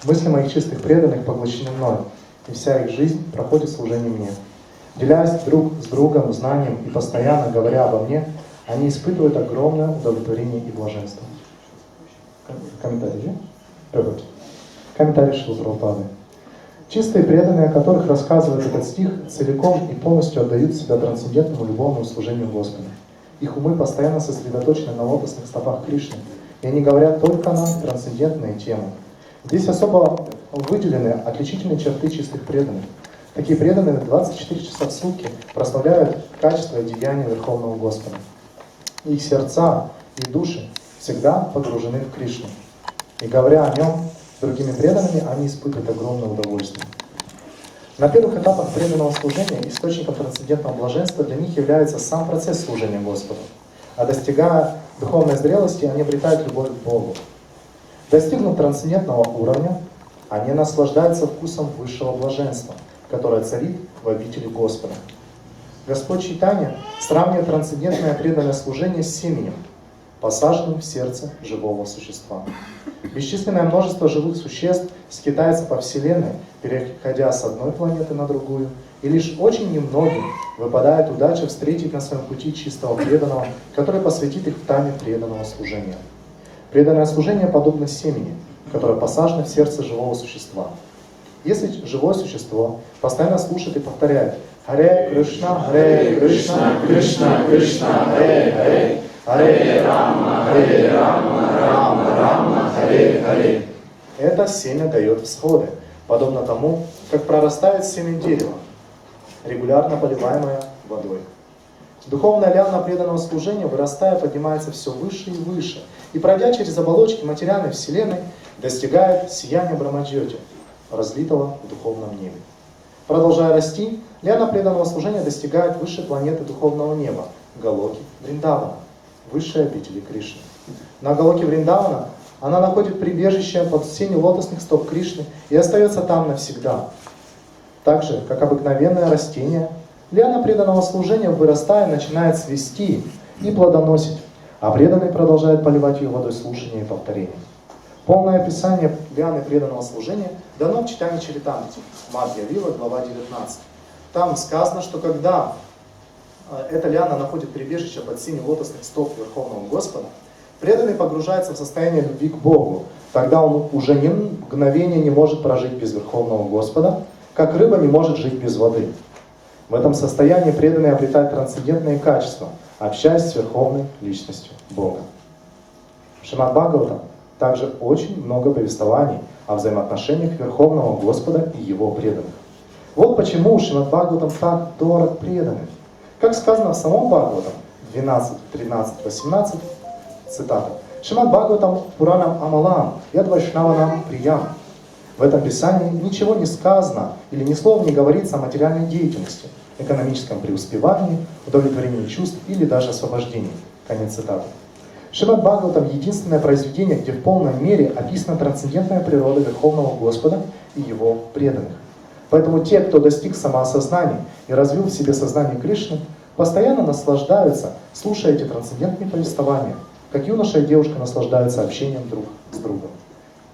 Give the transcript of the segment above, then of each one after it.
Мысли моих чистых преданных поглощены мной, и вся их жизнь проходит в служении мне. Делясь друг с другом знанием и постоянно говоря обо мне, они испытывают огромное удовлетворение и блаженство. Комментарий, да? Комментарий Шрилы Прабхупады. Чистые преданные, о которых рассказывает этот стих, целиком и полностью отдают себя трансцендентному любовному служению Господу. Их умы постоянно сосредоточены на лотосных стопах Кришны, и они говорят только на трансцендентные темы. Здесь особо выделены отличительные черты чистых преданных. Такие преданные 24 часа в сутки прославляют качество и деяния Верховного Господа. Их сердца и души всегда погружены в Кришну. И говоря о нем с другими преданными, они испытывают огромное удовольствие. На первых этапах преданного служения источником трансцендентного блаженства для них является сам процесс служения Господу. А достигая духовной зрелости, они обретают любовь к Богу. Достигнув трансцендентного уровня, они наслаждаются вкусом высшего блаженства, которое царит в обители Господа. Господь Чайтанья сравнивает трансцендентное преданное служение с семенем, посаженным в сердце живого существа. Бесчисленное множество живых существ скитается по Вселенной, переходя с одной планеты на другую, и лишь очень немногим выпадает удача встретить на своем пути чистого преданного, который посвятит их в тайне преданного служения. Преданное служение подобно семени, которое посажено в сердце живого существа. Если живое существо постоянно слушает и повторяет «Харе Кришна, Кришна, Кришна, Харе, Харе Рама, Рама, Рама, Харе». Это семя дает всходы, подобно тому, как прорастает семя дерева, регулярно поливаемое водой. Духовная лиана преданного служения, вырастая, поднимается все выше и выше, и, пройдя через оболочки материальной вселенной, достигает сияния Брамаджьоти, разлитого в духовном небе. Продолжая расти, лиана преданного служения достигает высшей планеты духовного неба, Галоки Вриндавана, высшей обители Кришны. На Галоке Вриндавана она находит прибежище под сенью лотосных стоп Кришны и остается там навсегда. Так же, как обыкновенное растение, лиана преданного служения, вырастая, начинает цвести и плодоносить, а преданный продолжает поливать ее водой слушания и повторения. Полное описание лианы преданного служения дано в читании Чаритамрити, Мадхья-лила, глава 19. Там сказано, что когда эта лиана находит прибежище под сенью лотосных стоп Верховного Господа, преданный погружается в состояние любви к Богу. Тогда он уже ни мгновения не может прожить без Верховного Господа, как рыба не может жить без воды. В этом состоянии преданный обретает трансцендентные качества, общаясь с Верховной Личностью Бога. В Шримад Бхагаватам также очень много повествований о взаимоотношениях Верховного Господа и Его преданных. Вот почему Шримад Бхагаватам так дорог преданным. Как сказано в самом Бхагаватам 12, 13, 18, цитата: «Шримад Бхагаватам Пуранам Амалам, яд Вайшнаванам Приям». В этом писании ничего не сказано или ни слова не говорится о материальной деятельности, экономическом преуспевании, удовлетворении чувств или даже освобождении. Конец цитаты. Шримад Бхагаватам — единственное произведение, где в полной мере описана трансцендентная природа Верховного Господа и Его преданных. Поэтому те, кто достиг самоосознания и развил в себе сознание Кришны, постоянно наслаждаются, слушая эти трансцендентные повествования, как юноша и девушка наслаждаются общением друг с другом.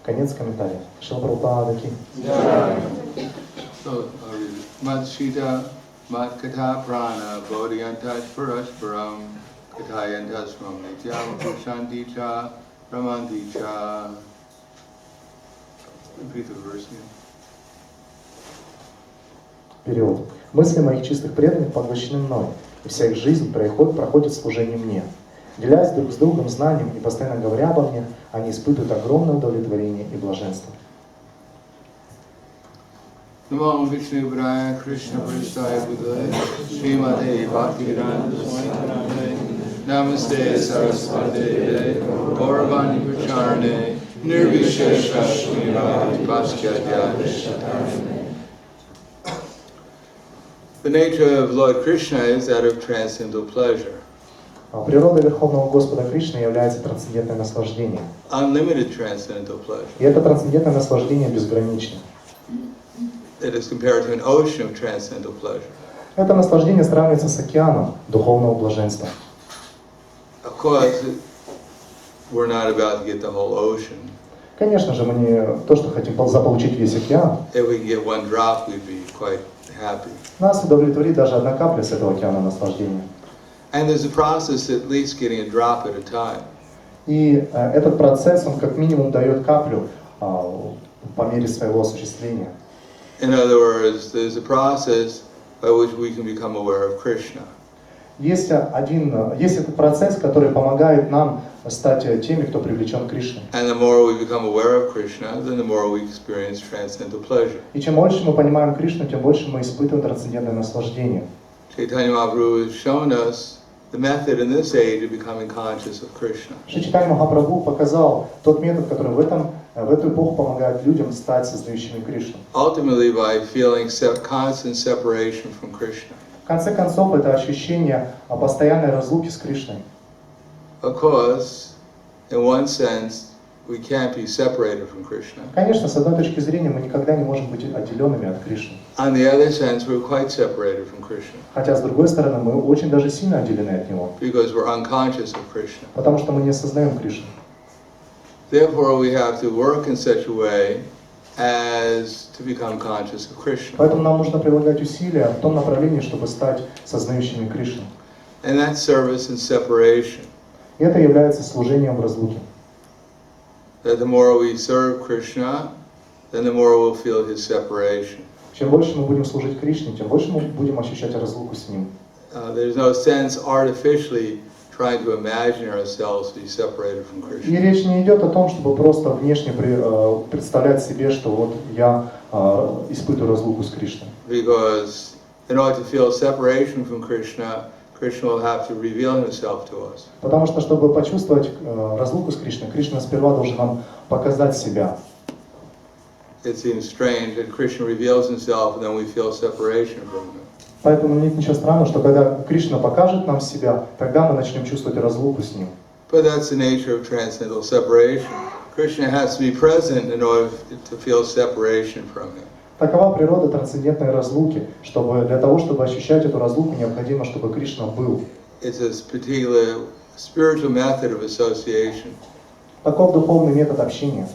Конец комментария. Шрила Прабхупада ки. Матшита матката прана бодхиянташ парашпарам катаянташ мамнитям пушантича рамантича. Перевод. Мысли моих чистых преданных поглощены мной, и вся их жизнь проходит в служении мне. Делясь друг с другом знанием и постоянно говоря обо мне, они испытывают огромное удовлетворение и блаженство. Тамал Кришной Госвами Шримати Бхактиведантой Свами Намасте Сарасвати Гауравани Прачарне Nirvishesha Srimati Bhaskya. The nature of Lord Krishna is that of transcendental pleasure. Природа Верховного Господа Кришны является трансцендентное наслаждение. Unlimited transcendental pleasure. И это трансцендентное наслаждение безгранично. It is compared to an ocean of transcendental pleasure. Это наслаждение сравнивается с океаном духовного блаженства. Of course, we're not about to get the whole ocean. Конечно же, мы не то, что хотим заполучить весь океан. If we can get one drop, we'd be quite happy. Нас удовлетворит даже одна капля с этого океана наслаждения. And there's a process at least getting a drop at a time. И этот процесс, он как минимум дает каплю по мере своего осуществления. In other words, there's a process by which we can become aware of Krishna. Есть этот процесс, который помогает нам стать теми, кто привлечен Кришной. And the more we become aware of Krishna, then the more we experience transcendental pleasure. И чем больше мы понимаем Кришну, тем больше мы испытываем трансцендентное наслаждение. Chaitanya Mahaprabhu has shown us the method in this age of becoming conscious of Krishna. Шри Чайтанья Махапрабху показал тот метод, который в эту эпоху помогает людям стать сознающими Кришну. Ultimately, by feeling constant separation from Krishna. В конце концов, это ощущение постоянной разлуки с Кришной. Of course, in one sense, we can't be separated from Krishna. Конечно, с одной точки зрения, мы никогда не можем быть отделенными от Кришны. On the other sense, we're quite separated from Krishna. Хотя, с другой стороны, мы очень даже сильно отделены от Него. Because we're unconscious of Krishna. Потому что мы не осознаем Кришну. Therefore, we have to work in such a way as to become conscious of Krishna. Поэтому нам нужно прилагать усилия в том направлении, чтобы стать сознающими Кришну. And that's service and separation. И это является служением в разлуке. That the more we serve Krishna, then the more we'll feel his separation. Чем больше мы будем служить Кришне, тем больше мы будем ощущать разлуку с Ним. There's no sense artificially trying to imagine ourselves to be separated from И Krishna. речь не идет о том, чтобы просто внешне представлять себе, что вот я испытываю разлуку с Кришной. Because in order to feel separation from Krishna, Krishna will have to reveal himself to us. Потому что, чтобы почувствовать разлуку с Кришной, Кришна сперва должен нам показать себя. It seems strange that Krishna reveals himself and then we feel separation from him. Поэтому нет ничего странного, что когда Кришна покажет нам себя, тогда мы начнем чувствовать разлуку с Ним. But that's the nature of transcendental separation. Krishna has to be present in order to feel separation from him. Такова природа трансцендентной разлуки, чтобы для того, чтобы ощущать эту разлуку, необходимо, чтобы Кришна был. It's a particular spiritual method of association. Таков духовный метод общения.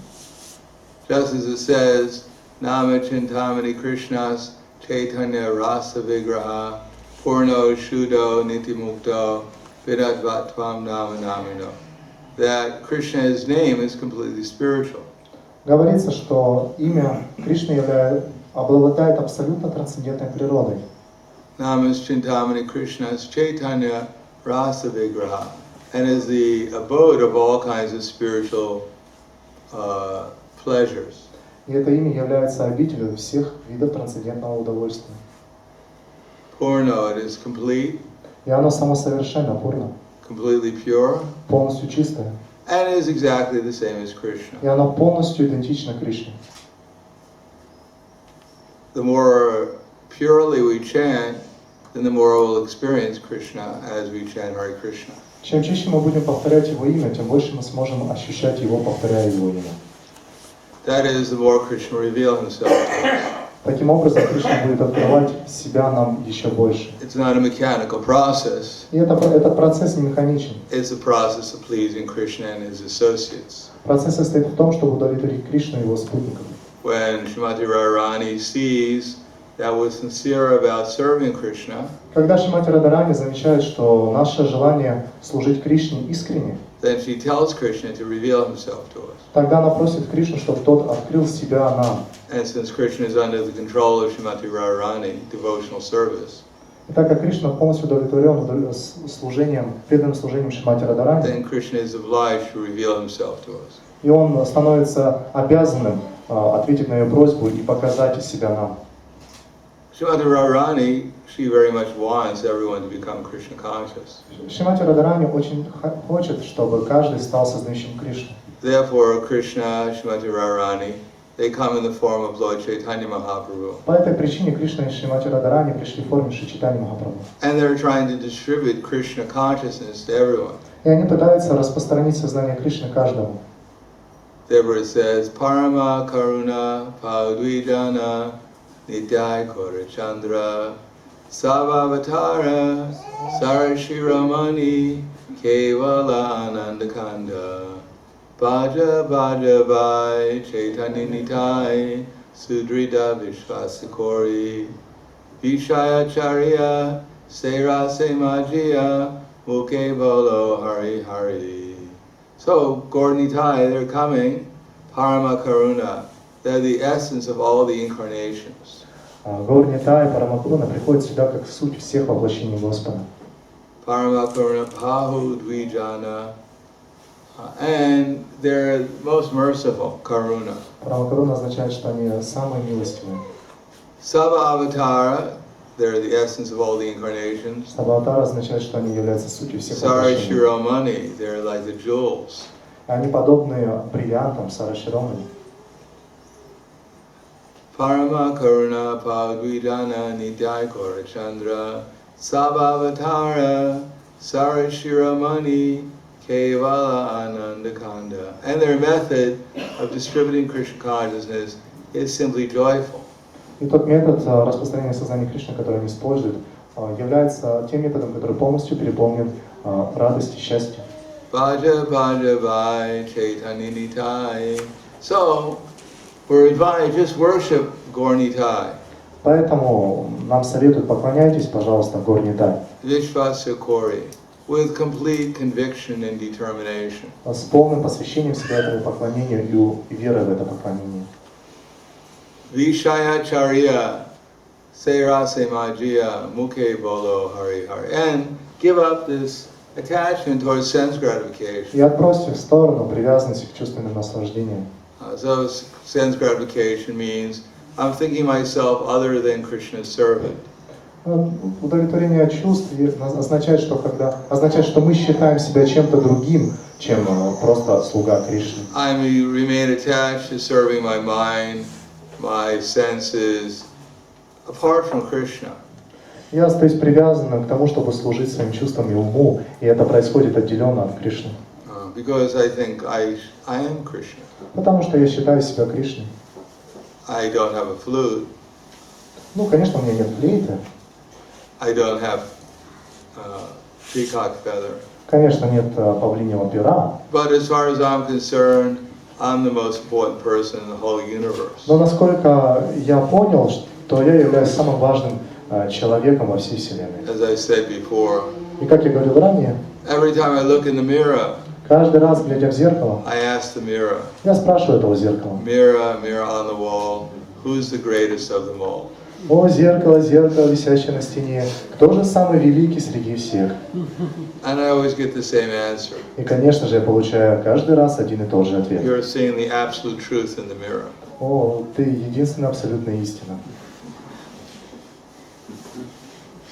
Just as it says, Nama Chintamani Krishnas Chaitanya Rasa Vigraha Purno Shuddho Nitimukto Vidadvatvam Nama Namino. That Krishna's name is completely spiritual. Говорится, что имя Кришны обладает абсолютно трансцендентной природой. Namas Chintamani Krishnas Chaitanya Rasa Vigraha, and is the abode of all kinds of spiritual pleasures. И это имя является обителью всех видов трансцендентного удовольствия. Purno, it is complete. И оно само совершенно, пурна, Completely pure, полностью чистое. and is exactly the same as Krishna. И оно полностью идентично Кришне. The more purely we chant, then the more we'll experience Krishna as we chant Hare Krishna. Чем чаще мы будем повторять Его имя, тем больше мы сможем ощущать Его, повторяя Его имя. That is, the more Krishna reveal himself to us. Таким образом, Кришна будет открывать себя нам еще больше. It's not a mechanical process. И этот процесс не механичен. It's a process of pleasing Krishna and his associates. Процесс состоит в том, чтобы удовлетворить Кришну и Его спутников. When Srimati Radharani sees that we're sincere about serving Krishna, Когда Шримати Радхарани замечает, что наше желание служить Кришне искренне, then she tells Krishna to reveal himself to us. тогда она просит Кришну, чтобы тот открыл себя нам. And since Krishna is under the control of Srimati Radharani, devotional service, И так как Кришна полностью удовлетворен служением, преданным служением Шримати Радхарани, then Krishna is obliged to reveal himself to us. и он становится обязанным ответить на ее просьбу и показать себя нам. Srimati Radharani, she very much wants everyone to become Krishna conscious. Шримати Радхарани очень хочет, чтобы каждый стал сознающим Кришну. Therefore, Krishna, Srimati Radharani, they come in the form of Lord Chaitanya Mahaprabhu. По этой причине Кришна и Шримати Радхарани пришли в форме Шри Чайтаньи Махапрабху. And they're trying to distribute Krishna consciousness to everyone. И они пытаются распространить сознание Кришны каждому. Therefore it says, Parama Karuna Padvidana Nityai Korachandra Savavatara Sarashiramani Kevala Anandakanda Bhaja Bhaja Vai Chaitanya Nitai Sudrida Vishvasikori Vishaya Charya Sera Semajiya Muke Bolo Hari Hari. So, Gaur Nitai, they're coming, Parama Karuna. They're the essence of all the incarnations. Гаур Нитай, Парама Каруна приходит сюда как суть всех воплощений Господа. Parama Karuna Pahu Dvijana. And they're most merciful, Karuna. Парама Каруна означает, что они самые милостивые. Sava Avatara, they're the essence of all the incarnations. Сабаватара означает, что они являются сутью всех Sari воплощений. Shiromani, they're like the jewels. Они подобны бриллиантам Сараширомани. Parama Karuna Padvidana Nidai Gaurachandra Sabhavatara Sarashiramani Kevala Anandakanda. And their method of distributing Krishna consciousness is simply joyful. И тот метод распространения сознания Кришны, который они используют, является тем методом, который полностью переполнен радостью и счастьем. Bhaja Bhaja Vai Chaitanya Nitai. So, we're advised, just worship Gaur Nitai. Поэтому нам советуют, поклоняйтесь, пожалуйста, Гаур Нитай. Vishvasakori, with complete conviction and determination. С полным посвящением себя этому поклонению и верой в это поклонение. Vishaya Charya, Serase Majia, Mukhe Bolo Hari Hari. And give up this attachment towards sense gratification. И отбросьте в сторону привязанность к чувственным наслаждениям. So sense gratification means I'm thinking myself other than Krishna's servant. Удовлетворение чувств означает, что мы считаем себя чем-то другим, чем просто слуга Кришны. I remain attached to serving my mind, my senses, apart from Krishna. Я остаюсь привязанным к тому, чтобы служить своим чувствам и уму, и это происходит отделенно от Кришны. Because I think I am Krishna. Потому что я считаю себя Кришной. I don't have a flute. Ну, конечно, у меня нет флейты. I don't have peacock feather. Конечно, нет павлиньего пера. But as far as I'm concerned, I'm the most important person in the whole universe. Но насколько я понял, что я являюсь самым важным человеком во всей Вселенной. As I said before, И как я говорил ранее, every time I look in the mirror, каждый раз, глядя в зеркало, I ask the mirror, я спрашиваю этого зеркала: mirror, mirror on the wall, who's the greatest of them all? «О, зеркало, зеркало, висящее на стене, кто же самый великий среди всех?» And I always get the same answer. И, конечно же, я получаю каждый раз один и тот же ответ. You're seeing the absolute truth in the mirror. О, ты единственная абсолютная истина.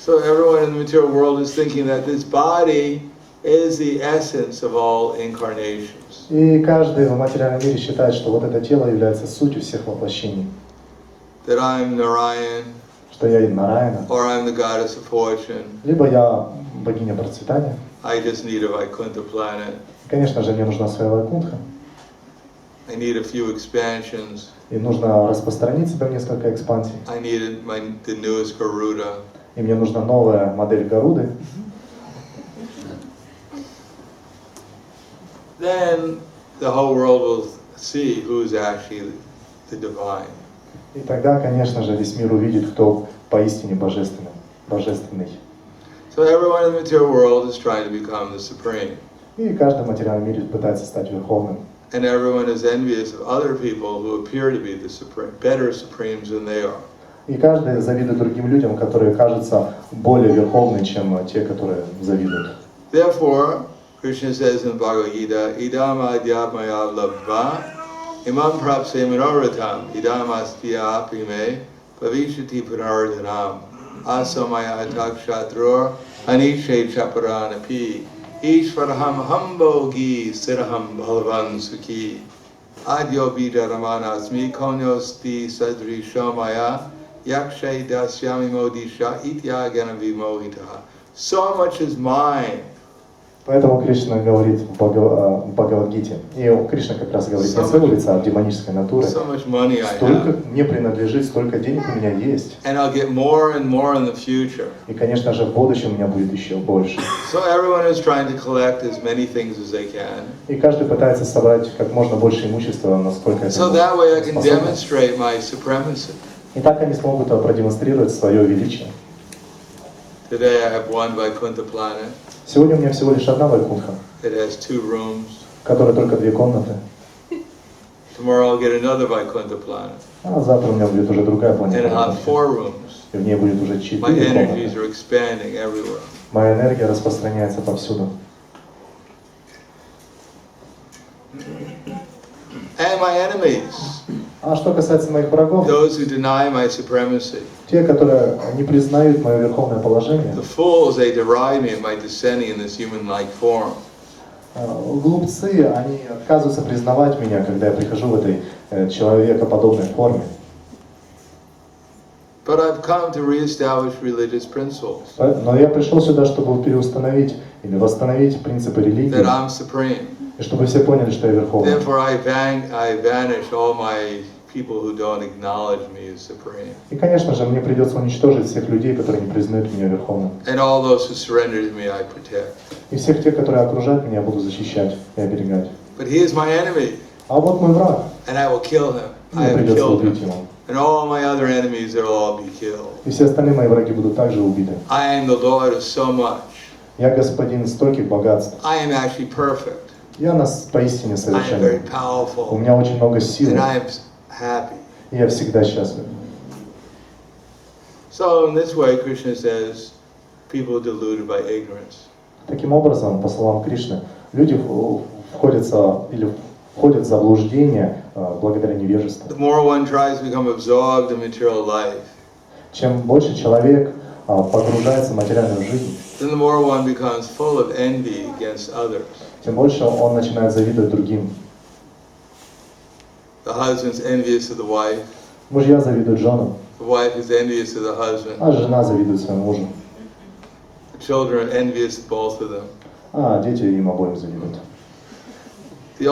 So everyone in the material world is thinking that this body is the essence of all incarnations. И каждый в материальном мире считает, что вот это тело является сутью всех воплощений. That I'm Narayan, Что я Нараяна, or I'm the goddess of fortune. либо я богиня процветания. I just need a Vaikuntha planet. И, конечно же, мне нужна своя Вайкунтха. I need a few expansions. И нужно распространить себя в несколько экспансий. I need the newest Garuda. И мне нужна новая модель Гаруды. Then the whole world will see who's actually the divine. И тогда, конечно же, весь мир увидит, кто поистине божественный. So everyone in the material world is trying to become the supreme. И каждый в материальном мире пытается стать верховным. And everyone is envious of other people who appear to be the supreme, better supremes than they are. И каждый завидует другим людям, которые кажутся более верховными, чем те, которые завидуют. Therefore, Krishna says in Bhagavad Gita, idam adhyatmaya labdva imam prapse manoratam idam astya prime bhavishati punardhanam asamaya takshatror anishe chaparanapi ishvaraham hambogi siraham bhalavan sukhi adyo vidaramanaasmi konyosti sadri shamaya yakshay dasyami modisha ityagana vimohitaha. So much is mine Поэтому Кришна говорит в Бхагавад-гите, и Кришна как раз говорит не о своей лица, а о демонической натуре. Столько мне принадлежит, столько денег у меня есть. И, конечно же, в будущем у меня будет еще больше. И каждый пытается собрать как можно больше имущества, насколько это способно. И так они смогут продемонстрировать свое величие. Сегодня у меня всего лишь одна Вайкунтха, которая только 2 комнаты. А завтра у меня будет уже другая планета. И в ней будет уже 4 комнаты. Моя энергия распространяется повсюду. А что касается моих врагов, те, которые не признают мое верховное положение, глупцы, они отказываются признавать меня, когда я прихожу в этой человекоподобной форме. Но я пришел сюда, чтобы переустановить или восстановить принципы религии, и чтобы все поняли, что я верховный. И, конечно же, мне придется уничтожить всех людей, которые не признают меня верховным. И всех тех, которые окружают меня, я буду защищать и оберегать. А вот мой враг. Мне придется убить его. И все остальные мои враги будут также убиты. Я господин стольких богатств. Я поистине совершенный. У меня очень много сил. И я всегда счастлив. Таким образом, по словам Кришны, люди входят в заблуждение благодаря невежеству. Чем больше человек погружается в материальную жизнь, тем больше он начинает завидовать другим. Мужья завидуют женам, а жена завидует своему мужу. А дети им обоим завидуют. И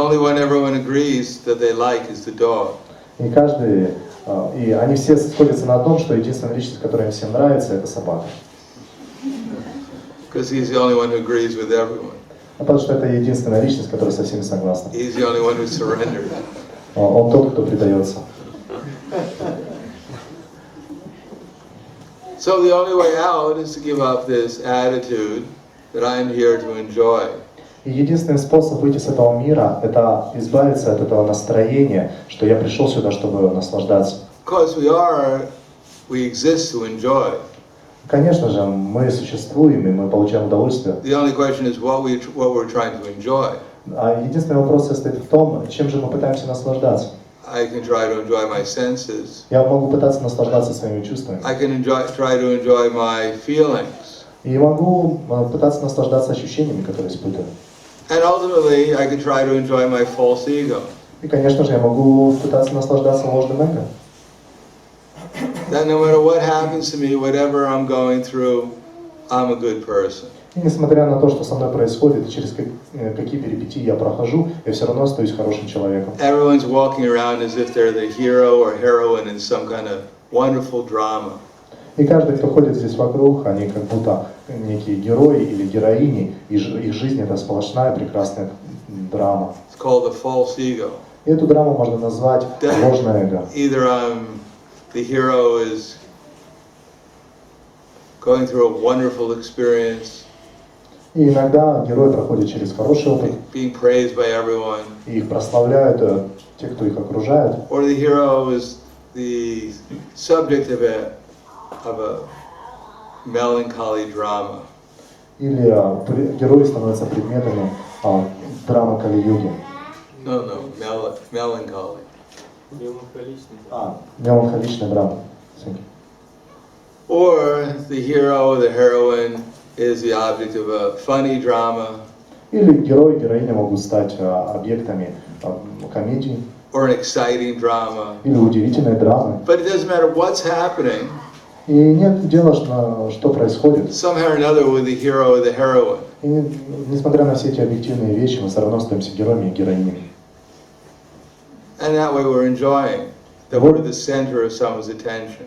и они все сходятся на том, что единственная личность, которая им всем нравится, это собака. Потому что это единственная личность, которая со всеми согласна. Он тот, кто предается. So the only way out is to give up this attitude that I am here to enjoy. И единственный способ выйти с этого мира – это избавиться от этого настроения, что я пришел сюда, чтобы наслаждаться. We exist to enjoy. Конечно же, мы существуем, и мы получаем удовольствие. The only question is what we're trying to enjoy. А единственный вопрос состоит в том, чем же мы пытаемся наслаждаться. I can try to enjoy my senses. Я могу пытаться наслаждаться своими чувствами. I can try to enjoy my feelings. И могу пытаться наслаждаться ощущениями, которые испытываю. And ultimately, I can try to enjoy my false ego. И, конечно же, я могу пытаться наслаждаться ложным эго. That no matter what happens to me, whatever I'm going through, I'm a good person. И несмотря на то, что со мной происходит, через какие перипетии я прохожу, я все равно остаюсь хорошим человеком. Everyone's walking around as if they're the hero or heroine in some kind of wonderful drama. И каждый, кто ходит здесь вокруг, они как будто некие герои или героини, и их жизнь это сплошная прекрасная драма. It's called the false ego. И эту драму можно назвать ложное эго. Either the hero is going through a wonderful experience. И иногда герой проходит через хороший опыт. Being praised by everyone. И их прославляют те, кто их окружает. Or the hero is the subject of a melancholy drama. Или герои становятся предметами драмы Кали-юги. No, melancholy. Меланхоличная драма. Or the hero or the heroine is the object of a funny drama. Или герой, героиня могут стать объектами комедии. Or an exciting drama. Или удивительной драмы. But it doesn't matter what's happening. И нет дела, что происходит. Somehow or another, we're the hero or the heroine. И несмотря на все эти объективные вещи, мы все равно остаемся героями и героинями. And that way we're enjoying that we're the center of someone's attention.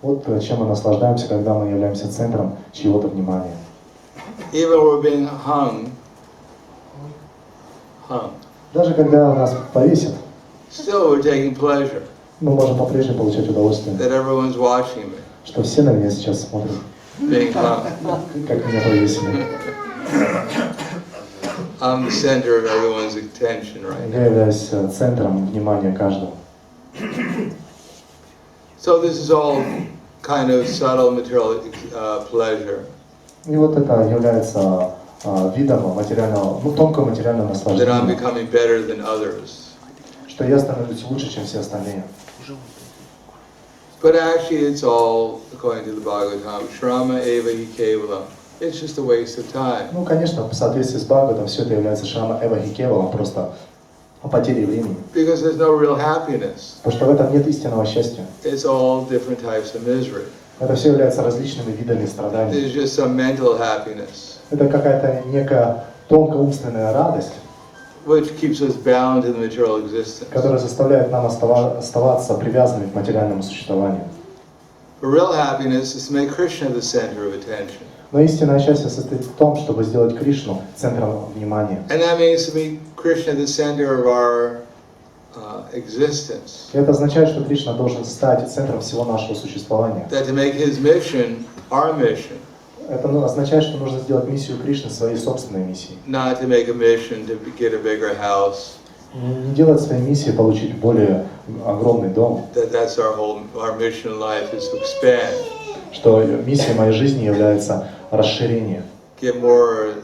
Вот чем мы наслаждаемся, когда мы являемся центром чьего-то внимания. Even when we're being hung. Даже когда нас повесят, Still we're taking pleasure. Мы можем по-прежнему получать удовольствие. That everyone's watching me. Что все на меня сейчас смотрят. Being hung. Как меня повесили. I'm the center of everyone's attention right now. Я являюсь центром внимания каждого. So this is all kind of subtle material pleasure. И вот это является видом материального, тонкого материального наслаждения. That I'm becoming better than others. Что я становлюсь лучше, чем все остальные. But actually it's all, according to the Bhagavatam, Shrama Eva Hi Kevalam. It's just a waste of time. Ну, конечно, в соответствии с Бхагаватом все это является Шрама Эва Хи Кевалом, просто потерей времени. Because there's no real happiness. Потому что в этом нет истинного счастья. It's all different types of misery. Это все является различными видами страданий. There's just some mental happiness. Это какая-то некая тонкоумственная радость, Which keeps us bound to the material existence. которая заставляет нам оставаться привязанными к материальному существованию. But real happiness is to make Krishna the center of attention. Но истинное счастье состоит в том, чтобы сделать Кришну центром внимания. And that means to make Krishna the center of our existence. И это означает, что Кришна должен стать центром всего нашего существования. That to make his mission our mission. Это означает, что нужно сделать миссию Кришны своей собственной миссией. Not to make a mission to get a bigger house. Не делать своей миссией получить более огромный дом. That's our mission in life is to expand. Что миссией моей жизни является расширение. Get more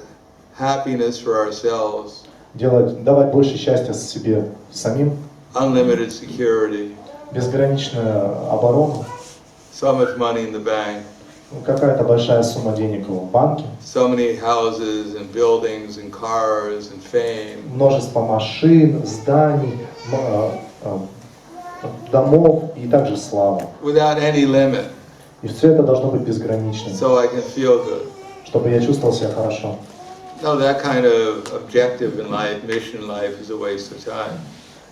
happiness for ourselves. Давать больше счастья себе самим. Unlimited security. Безграничную оборону. So much money in the bank. Какая-то большая сумма денег в банке. So many houses and buildings and cars and fame. Множество машин, зданий, домов и также слава. Without any limit. И все это должно быть безграничным. So I can feel good. Чтобы я чувствовал себя хорошо. No, that kind of objective in life, mission in life, is a waste of time.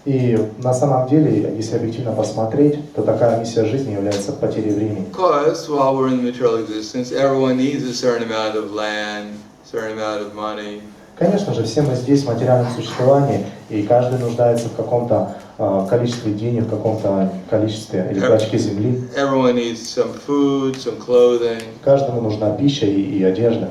И на самом деле, если объективно посмотреть, то такая миссия жизни является потерей времени. Because while we're in material existence, everyone needs a certain amount of land, a certain amount of money. Конечно же, все мы здесь в материальном существовании, и каждый нуждается в каком-то количестве денег, в каком-то количестве или клочке земли. Everyone needs some food, some clothing. Каждому нужна пища и одежда.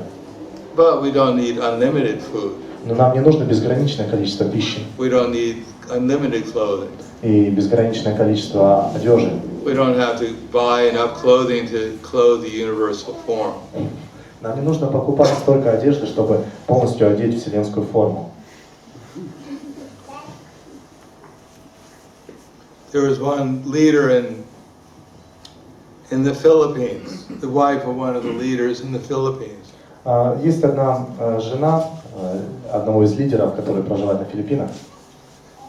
But we don't need unlimited food. Но нам не нужно безграничное количество пищи. We don't need unlimited clothing. И безграничное количество одежды. We don't have to buy enough clothing to clothe the universal form. Нам не нужно покупать столько одежды, чтобы полностью одеть вселенскую форму. There was one leader in the Philippines, the wife of one of the leaders in the Philippines. Есть одна жена одного из лидеров, который проживает на Филиппинах.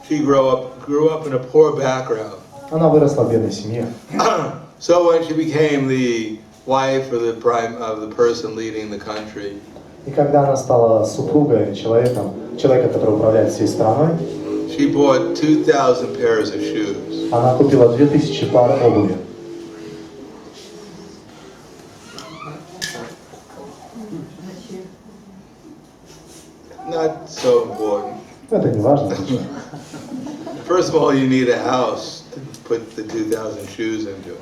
She grew up in a poor background. Она выросла в бедной семье. So when she became the wife of the person leading the country, И когда она стала супругой человека, который управляет всей страной, she bought 2,000 pairs of shoes. она купила 2000 пар обуви. Not so important. Это не важно. First of all, you need a house to put the 2,000 shoes into.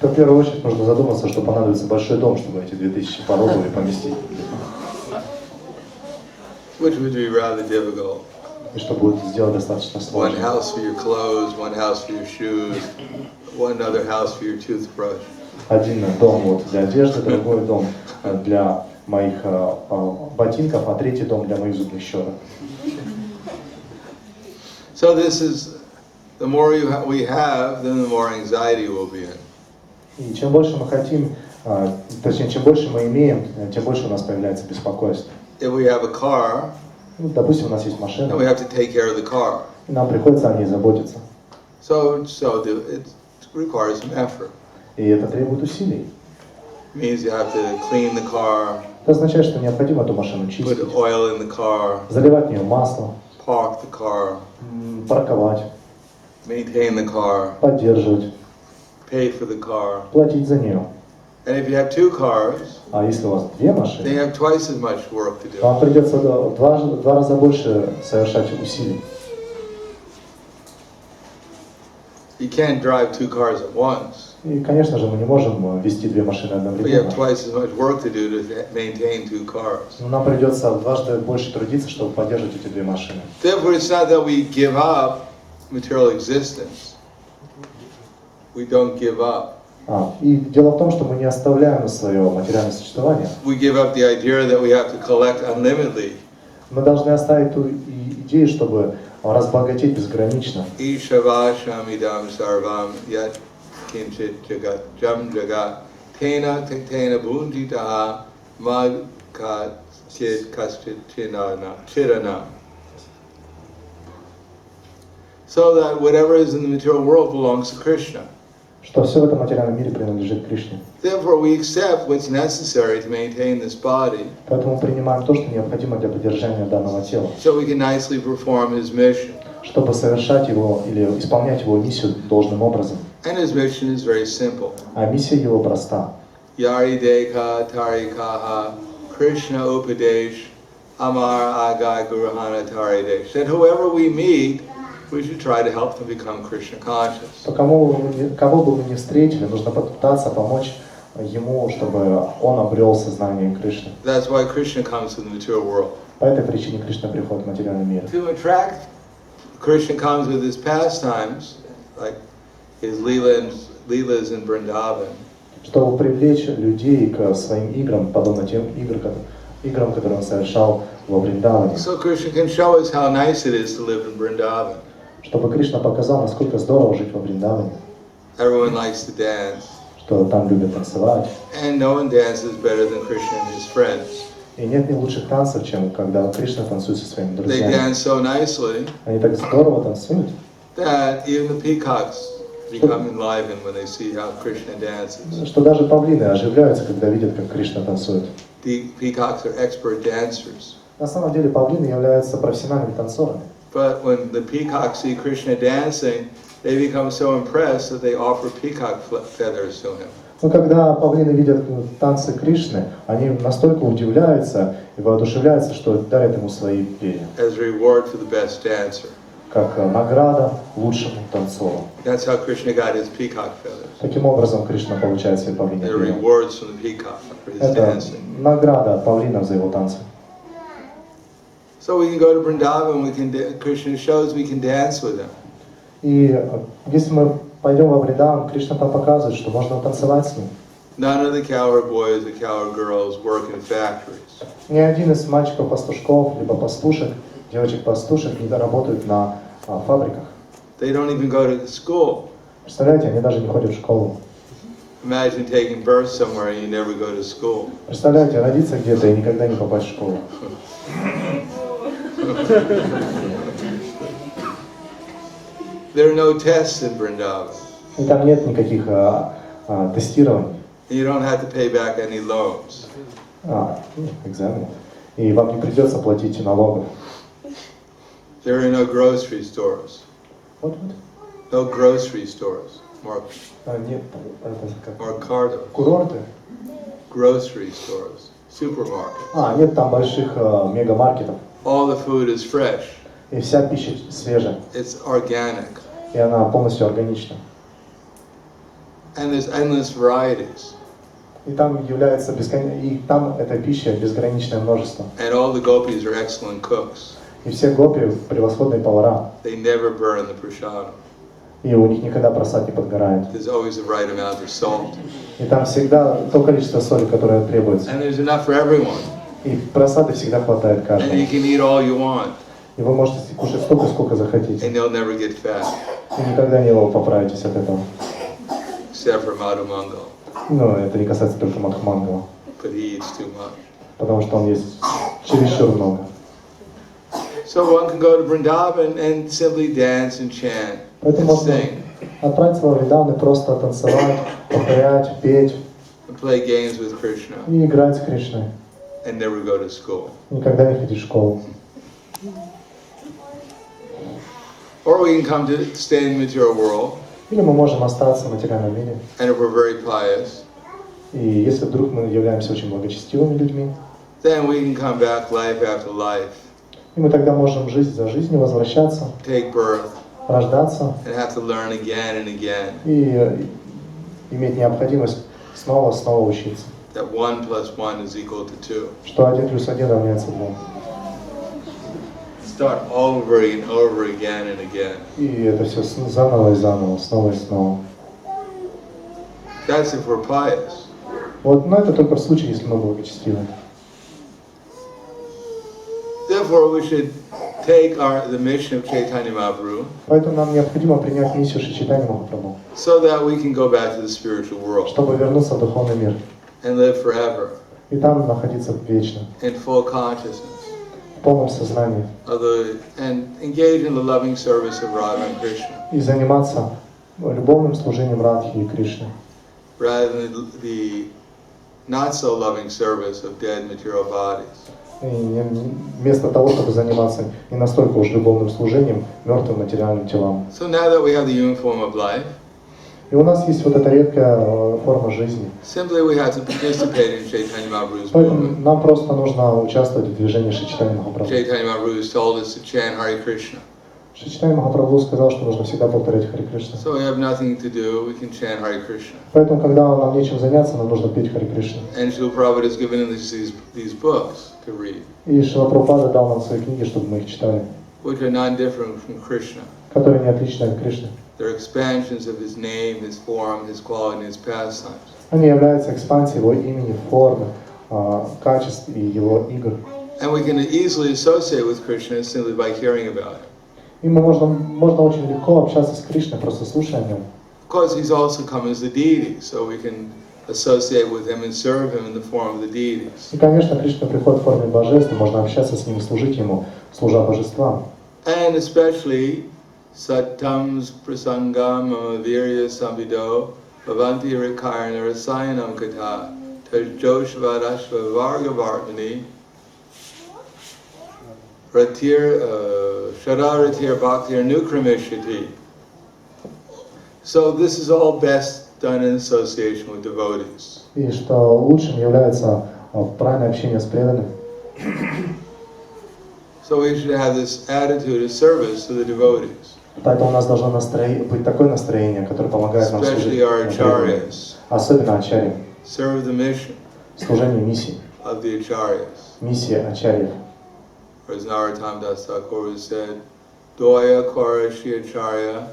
В первую очередь нужно задуматься, что понадобится большой дом, чтобы эти 2000 пар обуви поместить. Which would be rather difficult. И что будет сделать достаточно One сложно. house for your clothes, one house for your shoes, one other house for your toothbrush. Один дом вот для одежды, другой дом для моих ботинков, а третий дом для моих зубных щеток. So this is, the more we have, then the more anxiety we'll be in. И чем больше мы хотим, точнее, чем больше мы имеем, тем больше у нас появляется беспокойство. If we have a car, Ну, допустим, у нас есть машина, then we have to take care of the car. и нам приходится о ней заботиться. So it requires some effort. И это требует усилий. Means you have to clean the car, Это означает, что необходимо эту машину put чистить, oil in the car, заливать в нее масло, park the car, парковать, maintain the car, поддерживать, pay for the car. платить за нее. And if you have 2 cars, А если у вас две then машины, you have twice as much work to do. вам придется в два раза больше совершать усилий. You can't drive 2 cars at once, И, конечно же, мы не можем вести две машины but you have одновременно. twice as much work to do to maintain 2 cars. Но нам придется дважды больше трудиться, чтобы поддерживать эти две машины. Therefore, it's not that we give up material existence. We don't give up. И дело в том, что мы не оставляем свое материальное существование. We give up the idea that we have to collect unlimitedly. Мы должны оставить ту идею, чтобы разбогатеть безгранично. Ishavashamidam sarvam yat kinchit jagat jam jagat tena tena bhunjitaha magkat chit kaschit chirana. So that whatever is in the material world belongs to Krishna. Что все в этом материальном мире принадлежит Кришне. Therefore, we accept what's necessary to maintain this body, Поэтому мы принимаем то, что необходимо для поддержания данного тела, so we can nicely perform his mission. чтобы совершать его или исполнять его миссию должным образом. And his mission is very simple. А миссия его проста. Yari Deka Tarikaha Krishna Upadesh Amar Agai Guruhana Taridesh. That whoever we meet, we should try to help them become Krishna conscious. То кого бы мы ни встретили, нужно попытаться помочь ему, чтобы он обрел сознание Кришны. That's why Krishna comes to the material world. По этой причине Кришна приходит в материальный мир. To attract, Krishna comes with his pastimes, like his leelas in Vrindavan. Чтобы привлечь людей к своим играм, подобно тем играм, которые он совершал во Вриндаване. So Krishna can show us how nice it is to live in Vrindavan. Чтобы Кришна показал, насколько здорово жить во Вриндаване, Everyone likes to dance, что там любят танцевать. and no one dances better than Krishna and his friends. И нет ни лучших танцев, чем когда Кришна танцует со своими They друзьями. dance so nicely Они так здорово танцуют, that even the peacocks become enlivened when they see how Krishna dances. что даже павлины оживляются, когда видят, как Кришна танцует. The peacocks are expert dancers. На самом деле павлины являются профессиональными танцорами. But when the peacocks see Krishna dancing, they become so impressed that they offer peacock feathers to him. Но когда павлины видят танцы Кришны, они настолько удивляются и воодушевляются, что дарят ему свои перья, As a reward for the best dancer. как награда лучшему танцору. That's how Krishna got his peacock feathers. Таким образом Кришна получает свои павлины They're перья. rewards from the peacock for his Это dancing. награда от павлинов за его танцы. So we can go to Vrindavan, Krishna shows we can dance with him. И если мы пойдем во Вриндаван, Кришна там показывает, что можно танцевать с ним. None of the cowherd boys or cowherd girls work in factories. Ни один из мальчиков-пастушков, либо пастушек, девочек-пастушек не работают на фабриках. They don't even go to school. Представляете, они даже не ходят в школу. Imagine taking birth somewhere and you never go to school. Представляете, родиться где-то и никогда не попасть в школу. There are no tests in Vrindavan. И там нет никаких тестирований, You don't have to pay back any loans. экзаменов. И вам не придется платить налогов. There are no grocery stores. Вот. No grocery stores. Нет, это как Mercados. курорты. Grocery stores. Supermarkets. Нет там больших мегамаркетов. All the food is fresh. И вся пища свежая. It's organic. И она полностью органична. And there's endless varieties. И там и там этой пищи безграничное множество. And all the gopis are excellent cooks. И все гопи превосходные повара. They never burn the prasadam. И у них никогда просад не подгорает. There's always the right amount of salt. И там всегда то количество соли, которое требуется. And there's enough for everyone. И просады всегда хватает And каждому. you can eat all you want. И вы можете кушать столько, сколько захотите. And you'll never get fat. И никогда не поправитесь от этого. Except for Madhumangal. Но это не касается только Мадхумангала. But he eats too much. Потому что он есть чересчур много. So one can go to Vrindavan and simply dance and chant and Поэтому можно sing. отправиться во Вриндаван и просто танцевать, повторять, петь. and play games with Krishna, и играть с Кришной, and never go to school. никогда не ходить в школу. Or we can come to stay in the material world, Или мы можем остаться в материальном мире. and if we're very pious, И если вдруг мы являемся очень благочестивыми людьми, then we can come back life after life, и мы тогда можем жизнь за жизнью возвращаться, take birth, рождаться and have to learn again and again и иметь необходимость снова учиться. that 1 + 1 is equal to 2. Что 1 + 1 равняется 2. Start over and over again and again. И это все заново и заново, снова и снова. That's if we're pious. Вот, но это только в случае, если мы благочестивы. Therefore, we should take the mission of Chaitanya Mahaprabhu Поэтому нам необходимо принять миссию Шри Чайтаньи Махапрабху, so that we can go back to the spiritual world чтобы вернуться в духовный мир and live forever и там находиться вечно, in full consciousness в полном сознании, and engage in the loving service of Radha and Krishna и заниматься любовным служением Радхи и Кришны, rather than the not so loving service of dead material bodies. и вместо того, чтобы заниматься не настолько уж любовным служением мертвым материальным телам. So now that we have the human form of life, И у нас есть вот эта редкая форма жизни. simply we have to participate in Chaitanya Mahaprabhu's Поэтому movement. нам просто нужно участвовать в движении Шри Чайтаньи Махапрабху. Chaitanya Mahaprabhu has told us to chant Hare Krishna. Шри Чайтаньи Махапрабху сказал, что нужно всегда повторять Харе Кришна. So we have nothing to do, we can chant Hare Krishna. Поэтому, когда нам нечем заняться, нам нужно петь Харе Кришна. And Srila Prabhupada has given us these books to read, И Шрила Прабхупада дал нам свои книги, чтобы мы их читали, which are non-different from Krishna. которые не отличны от Кришны. They're expansions of his name, his form, his quality, and his pastimes. Они являются экспансией его имени, формы, качеств и его игр. And we can easily associate with Krishna simply by hearing about him. И мы можно очень легко общаться с Кришной, просто слушая о нем. Of course, he's also come as the deity, so we can associate with him and serve him in the form of the deities. И, конечно, Кришна приходит в форме божества, можно общаться с ним и служить ему, служа божествам. And especially, Sattams prasangam amavirya samvido bhavanti rikarna rasayanam kata tajjoshvadashva vargavartmani Shadaratir Bhaktir Nukramishati. So this is all best done in association with devotees. И что лучшим является правильное общение с преданным. So we should have this attitude of service to the devotees. Поэтому у нас должно быть такое настроение, которое помогает нам служить. Especially our acharyas. Особенно ачарьям. Serve the mission Служение миссии. of the acharyas. Миссия ачарьев. As Narottam Das Thakur has said, Doya Korashi Acharya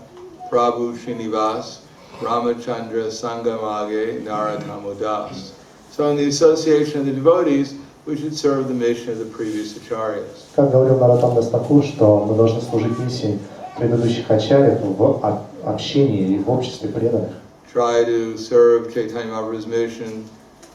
Prabhu Srinivas Ramachandra Sangamage Narottam. So in the association of the devotees, we should serve the mission of the previous acharyas. Как говорил Наротtam Das Тхакур, что мы должны служить миссии предыдущих ачарьев в общении и в обществе преданных. Try to serve Chaitanya Mahaprabhu's mission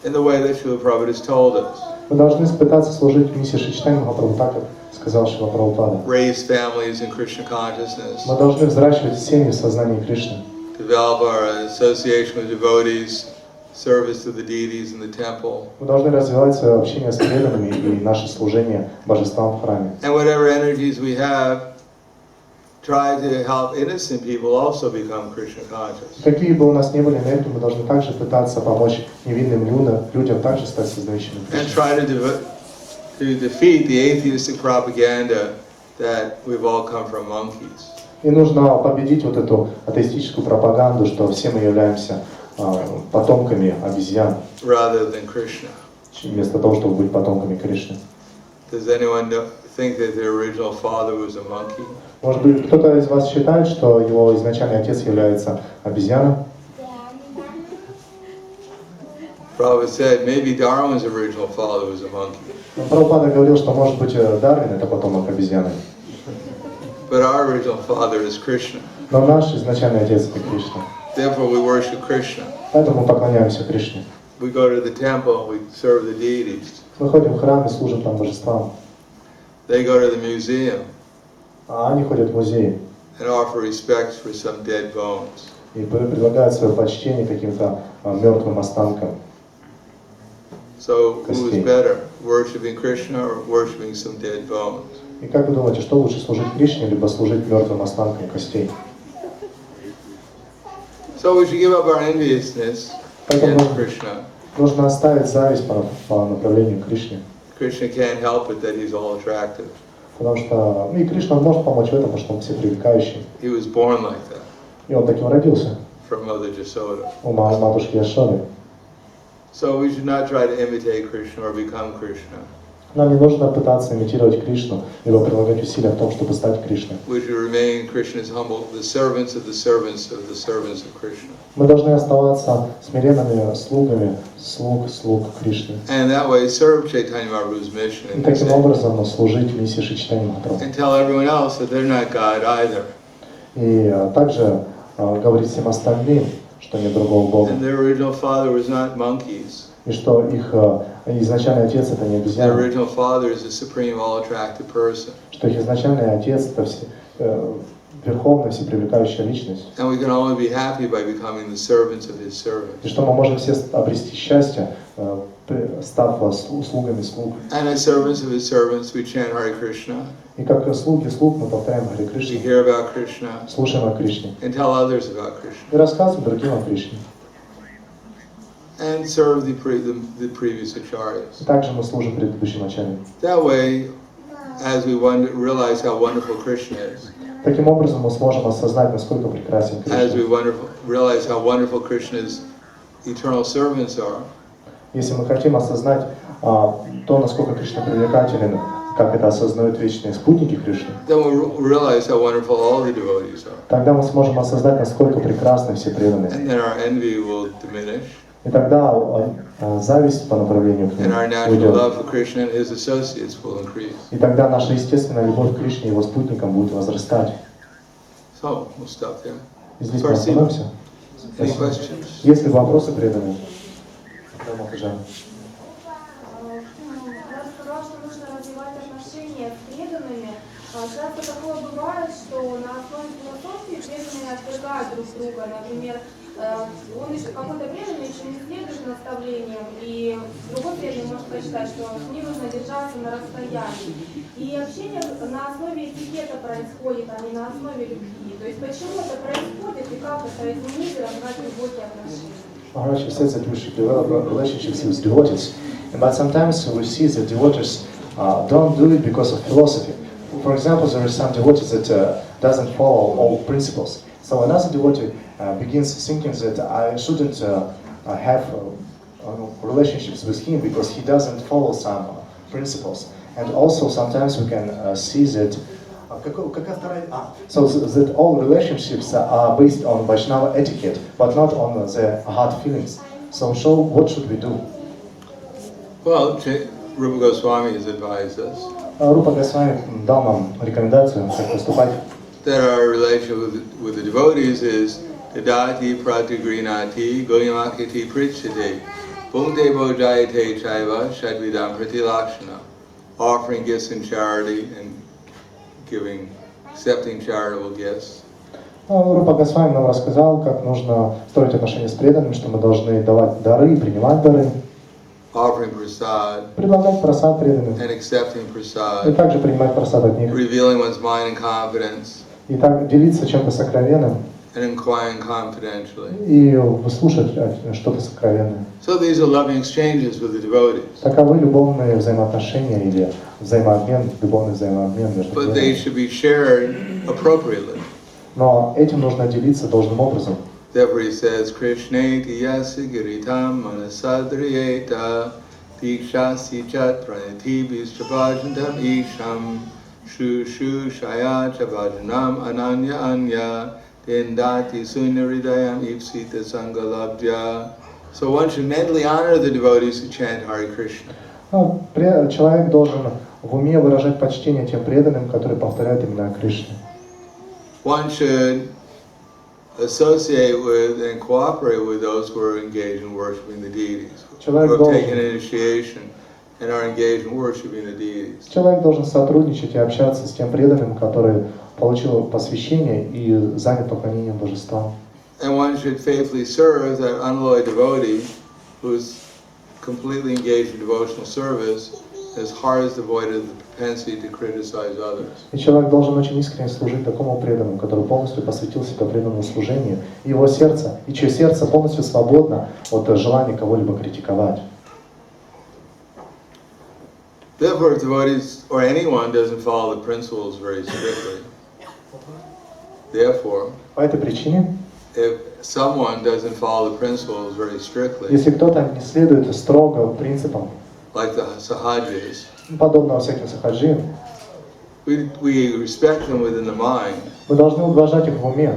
in the way that Srila Prabhupada has told us. Мы должны пытаться служить миссии Шри Чайтаньи Махапрабху так, как сказал Шрила Прабхупада. Raise families in Krishna consciousness. Мы должны взращивать семьи в сознании Кришны. Develop our association with devotees, service to the deities in the temple. Мы должны развивать свое общение с преданными и наше служение божествам в храме. And whatever energies we have, try to help innocent people also become Krishna conscious. Какие бы у нас ни были энергии, мы должны также пытаться помочь невинным людям также стать сознающими And Кришны. try to defeat the atheistic propaganda that we've all come from monkeys. И нужно победить вот эту атеистическую пропаганду, что все мы являемся потомками обезьян, Rather than Krishna. вместо того, чтобы быть потомками Кришны. Does anyone think that their original father was a monkey? Может быть, кто-то из вас считает, что его изначальный отец является обезьяной? Prabhupada said maybe Darwin's original father was a monkey. Прабхупада говорил, что может быть Дарвин это потомок обезьяны. But our original father is Krishna. Но наш изначальный отец это Кришна. Therefore we worship Krishna. Поэтому мы поклоняемся Кришне. We go to the temple, we serve the deities. Мы ходим в храм и служим там божествам. They go to the museum А они ходят в музеи and offer respects for some dead bones. и предлагают свое почтение каким-то мертвым останкам. So, who was костей. better, worshiping Krishna or worshiping some dead bones? И как вы думаете, что лучше, служить Кришне, либо служить мертвым останкам костей? So we should give up our enviousness against Krishna. Нужно оставить зависть по направлению к Кришне. Krishna can't help it that he's all attractive. Потому что, и Кришна может помочь в этом, потому что он все привлекающий. He was born like that. И он таким родился. From Mother Jasoda. У матушки Яшоды. So we should not try to imitate Krishna or become Krishna. Нам не нужно пытаться имитировать Кришну, либо прилагать усилия в том, чтобы стать Кришной. We should remain Krishna's humble, the servants of the servants of the servants of Krishna. Мы должны оставаться смиренными слугами слуг Кришны. And that way serve Chaitanya Mahaprabhu's mission И in this таким age. образом служить миссии Шри Чайтаньи Махапрабху. And tell everyone else that they're not God either. И также говорить всем остальным, что нет другого Бога. And their original father was not monkeys. И что их изначальный отец это не Their обезьяна. original father is the supreme, all-attractive person. Что их изначальный отец это верховная, всепривлекающая личность. And we can only be happy by becoming the servants of his servants. И что мы можем все обрести счастье, став слугами слуг. And as servants of his servants, we chant Hare Krishna. И как слуги слуг мы повторяем Харе We Кришну, hear about Krishna слушаем о Кришне and tell others about Krishna. и рассказываем другим о Кришне. And serve the previous acharyas. И также мы служим предыдущим начальникам. That way, as we realize how wonderful Krishna is, Таким образом мы сможем осознать, насколько прекрасен as we Кришна. realize how wonderful Krishna's eternal servants are, Если мы хотим осознать то, насколько Кришна привлекателен, как это осознают вечные спутники Кришны, then we'll realize how wonderful all the devotees are. тогда мы сможем осознать, насколько прекрасны все преданные. And then our envy will diminish, И тогда зависть по направлению к and ним our natural уйдет. love for Krishna and his associates will increase. И тогда наша естественная любовь к Кришне и его спутникам будет возрастать. So, we'll stop there. И здесь мы остановимся. Any questions? Есть ли вопросы преданные? Да, Махаджан. Я сказала, что нужно развивать отношения с преданными. Часто такое бывает, что на основе философии преданные отвергают друг друга. Например, какой-то преданный еще не следует наставлениям, и другой преданный может посчитать, что с ним нужно держаться на расстоянии. И общение на основе этикета происходит, а не на основе любви. То есть почему это происходит и как это изменить и развивать глубокие отношения? Maharaj says that we should develop relationships with devotees, but sometimes we see that devotees don't do it because of philosophy. For example, there are some devotees that doesn't follow all principles. So another devotee begins thinking that I shouldn't have relationships with him because he doesn't follow some principles. And also sometimes we can see that so that all relationships are based on Vaishnava etiquette, but not on the heart feelings. So what should we do? Well, Rupa Goswami has advised us Рупа Госвами дал нам рекомендацию, как поступать. that our relationship with the devotees is Tadati Pratigrinati Goyamakiti Prichati Bhungte Bojayate Chaiva Shadvidam Pratilakshana, offering gifts in charity and accepting charitable gifts. Рупа Госвами нам рассказал, как нужно строить отношения с преданными, что мы должны давать дары и принимать дары, Offering prasad предлагать просад преданным, and accepting и prasad, также принимать просад от них, revealing one's mind in confidence и так делиться чем-то сокровенным, and inquiring confidentially. и выслушать что-то сокровенное. So these are loving exchanges with the devotees. Таковы любовные взаимоотношения или взаимообмен, любовный взаимообмен между But they преданными. should be shared appropriately. Но этим нужно делиться должным образом. Therefore he says, Krishneti yasi giritam manasadriyeta dikshasi chat pranati bishtabajantam isham shu shaya chabajanam ananya anya dendati sunyaridayam ipsita sangalabdya. So one should mentally honor the devotees who chant Hare Krishna. Человек должен в уме выражать почтение тем преданным, которые повторяют имена Кришны. One should associate with and cooperate with those who are engaged in worshiping the deities, who have taken initiation and are engaged in worshiping the deities. Человек должен сотрудничать и общаться с тем преданным, который получил посвящение и занят поклонением божествам. And one should faithfully serve that unalloyed devotee who's completely engaged in devotional service as heart is devoid of the propensity to criticize others. И человек должен очень искренне служить такому преданному, который полностью посвятил себя преданному служению, и его сердце, и чье сердце полностью свободно от желания кого-либо критиковать. Therefore, if devotees or anyone doesn't follow the principles very strictly, therefore, По этой причине, if someone doesn't follow the principles very strictly, если кто-то не следует строго принципам, like the sahajis, подобного всяким сахаджиям, we respect them within the mind, мы должны уважать их в уме,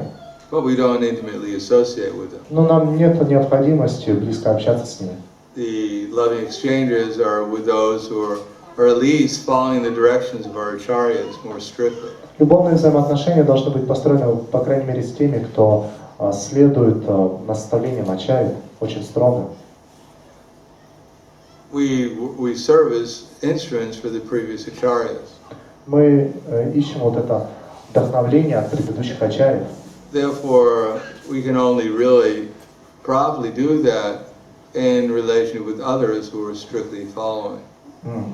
but we don't intimately associate with them. но нам нет необходимости близко общаться с ними. The loving exchanges are with those who are at least following the directions of our acharyas more strictly. Любовные взаимоотношения должны быть построены, по крайней мере, с теми, кто следует наставлениям ачарьи очень строго. We serve as instruments for the previous acharyas. Мы ищем вот это вдохновление от предыдущих ачарьев. Therefore, we can only really properly do that in relation with others who are strictly following.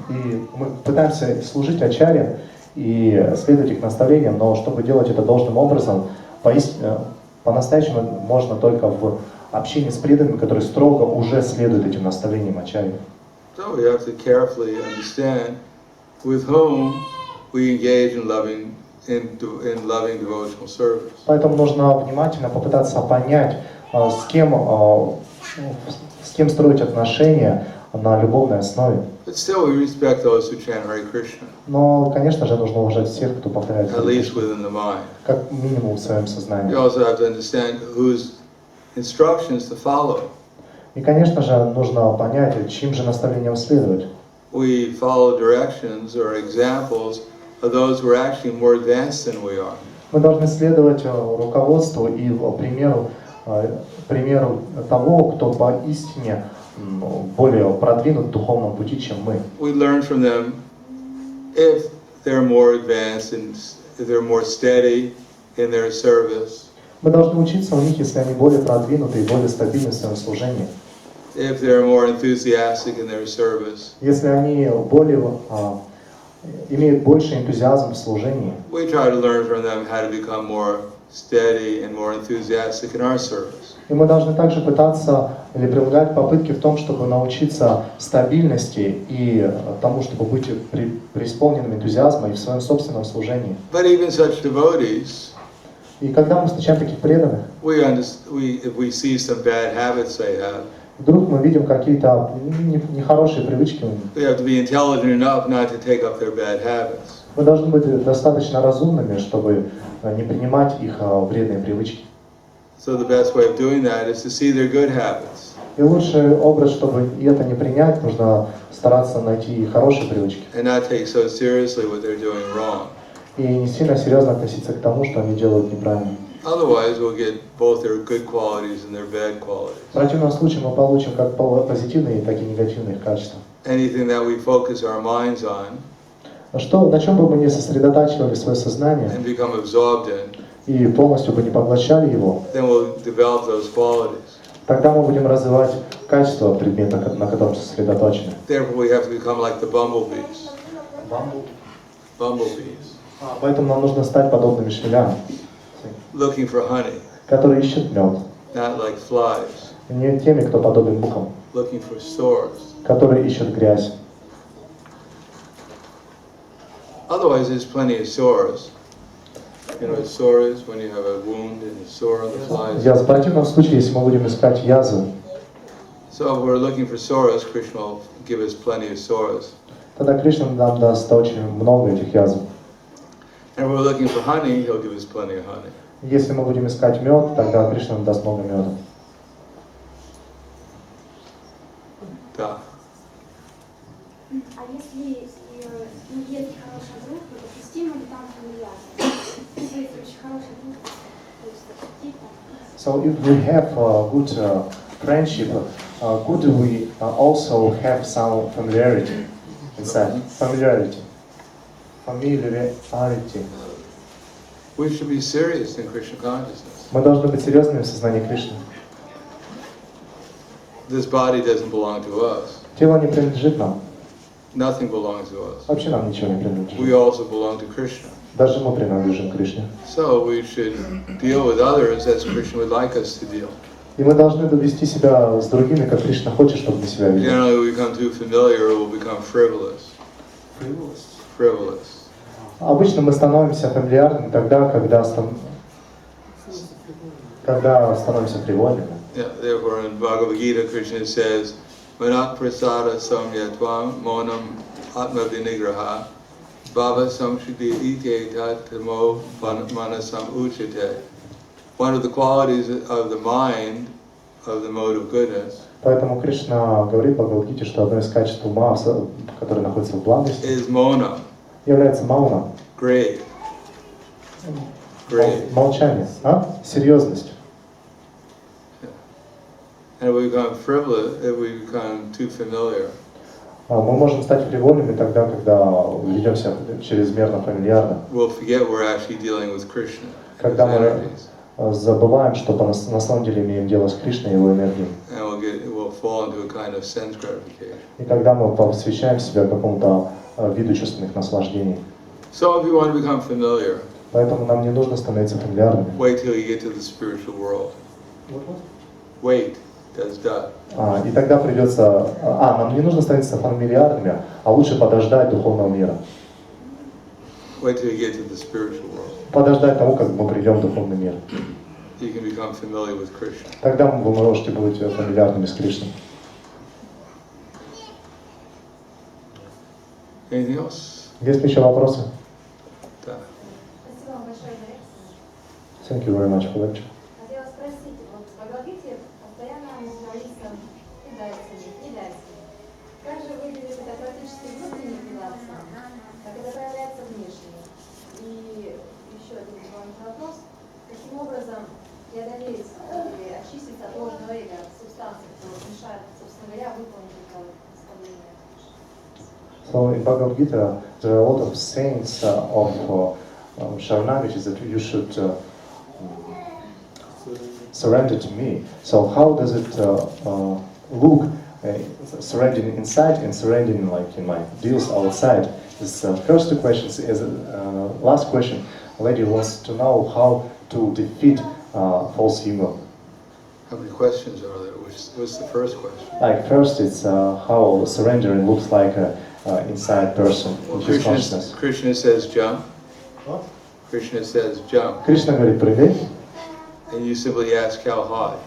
И мы пытаемся служить ачарьям и следовать их наставлениям, но чтобы делать это должным образом, по-настоящему можно только в общении с преданными, которые строго уже следуют этим наставлениям ачарьев. So we have to carefully understand with whom we engage in loving devotional service. Поэтому нужно внимательно попытаться понять, с кем строить отношения на любовной основе. But still we respect those who chant Hare Krishna, Но, конечно же, нужно уважать всех, кто повторяет at least within the mind. как минимум в своем сознании. You also have to understand whose instructions to follow. И, конечно же, нужно понять, чьим же наставлениям следовать. We follow directions or examples of those who are actually more advanced than we are. Мы должны следовать руководству и примеру того, кто поистине более продвинут в духовном пути, чем мы. We learn from them if they're more advanced and if they're more steady in their service. Мы должны учиться у них, если они более продвинуты и более стабильны в своем служении. If they're more enthusiastic in their service. Если они имеют больше энтузиазм в служении. We try to learn from them how to become more steady and more enthusiastic in our service. И мы должны также пытаться или прилагать попытки в том, чтобы научиться стабильности и тому, чтобы быть преисполненным энтузиазма и в своем собственном служении. But even such devotees, И когда мы встречаем таких преданных, if we see some bad habits they have, вдруг мы видим какие-то нехорошие привычки у них. we have to be intelligent enough not to take up their bad habits. Мы должны быть достаточно разумными, чтобы не принимать их вредные привычки. So the best way of doing that is to see their good habits. И лучший образ, чтобы это не принять, нужно стараться найти хорошие привычки. And not take so seriously what they're doing wrong. И не сильно серьезно относиться к тому, что они делают неправильно. Otherwise, we'll get both their good qualities and their bad qualities. В противном случае мы получим как позитивные, так и негативные качества. Anything that we focus our minds on На чем бы мы ни сосредотачивали свое сознание and become absorbed in, и полностью бы не поглощали его, then we'll develop those qualities. тогда мы будем развивать качество предмета, на котором сосредоточены. Therefore, we have to become like the bumblebees. Bumblebees, Поэтому нам нужно стать подобными шмелям, looking for honey, которые ищут мед. not like flies, Не теми, кто подобен мухам, looking for sores. которые ищут грязь. Otherwise, there's plenty of sores. You know what sore is? When you have a wound and a sore on the flies. В противном случае, если мы будем искать язвы, So if we're looking for sores, Krishna will give us plenty of sores. тогда Кришна нам даст очень много этих язв. And if we're looking for honey, he'll give us plenty of honey. Если мы будем искать мед, тогда Кришна нам даст много меда. Да. А если есть хорошая группа, допустимо ли там фамильярность? Если есть очень хорошая группа, то есть типа. So if we have good friendship, could we also have some familiarity inside? Familiarity. We should be serious in Krishna consciousness. Мы должны быть серьезными в сознании Кришны. This body doesn't belong to us. Тело не принадлежит нам. Nothing belongs to us. Вообще нам ничего не We принадлежит. also belong to Krishna. Даже мы принадлежим Кришне. So we should deal with others as Krishna would like us to deal. И мы должны довести себя с другими, как Кришна хочет, чтобы мы себя вели. Generally, we become too familiar, we'll become frivolous. Frivolous. Обычно мы становимся фамильярными тогда, когда становимся фривольными. Yeah, therefore, in Bhagavad Gita, Krishna says, "Manat prasada samyatvam monam atma vinigraha bhava samshuddhi ite tatamo manasam uchate." One of the qualities of the mind, of the mode of goodness, Поэтому Кришна говорит в Бхагавад-гите, что одно из качеств ума, которое находится в благости, is mona, является мауна, grave. Grave. молчание, серьезность. And if we become frivolous, if we become too familiar, Мы можем стать фривольными тогда, когда ведемся чрезмерно фамильярно, we'll forget we're actually dealing with Krishna. His когда мы energies. забываем, что на самом деле имеем дело с Кришной и его энергией. And we'll fall into a kind of sense gratification. И тогда мы посвящаем себя какому-то виду чувственных наслаждений. So if you want to become familiar, Поэтому нам не нужно становиться фамильярными. wait till you get to the spiritual world. Wait, does that. И тогда придется... нам не нужно становиться фамильярными, а лучше подождать духовного мира. Wait till you get to the spiritual world. Подождать того, как мы придем в духовный мир. You can become familiar with Krishna. Тогда вы можете быть фамильярными с Кришной. Anything else? Есть еще вопросы? Да. Спасибо вам большое за лекцию. Thank you very much for lecture. Хотела спросить, вот в Бхагавад-гите постоянно говорится «предательство». Как же выглядит это практически внутренняя предательство, как это проявляется внешне? И еще один дополнительный вопрос. Каким образом преодолеть или очиститься от ложного эго, от субстанции, которая мешает, собственно говоря, выполнить это наставление? So in Bhagavad Gita, there are a lot of sayings of Sharanagati that you should surrender to me. So how does it look, surrendering inside and surrendering like in my deals outside? This first two questions is last question. Lady wants to know how to defeat false ego. How many questions are there? What's the first question? Like first, it's how surrendering looks like inside person, in his consciousness. Krishna says jump. What? Krishna says jump. Кришна говорит прыгай. And you simply ask how high.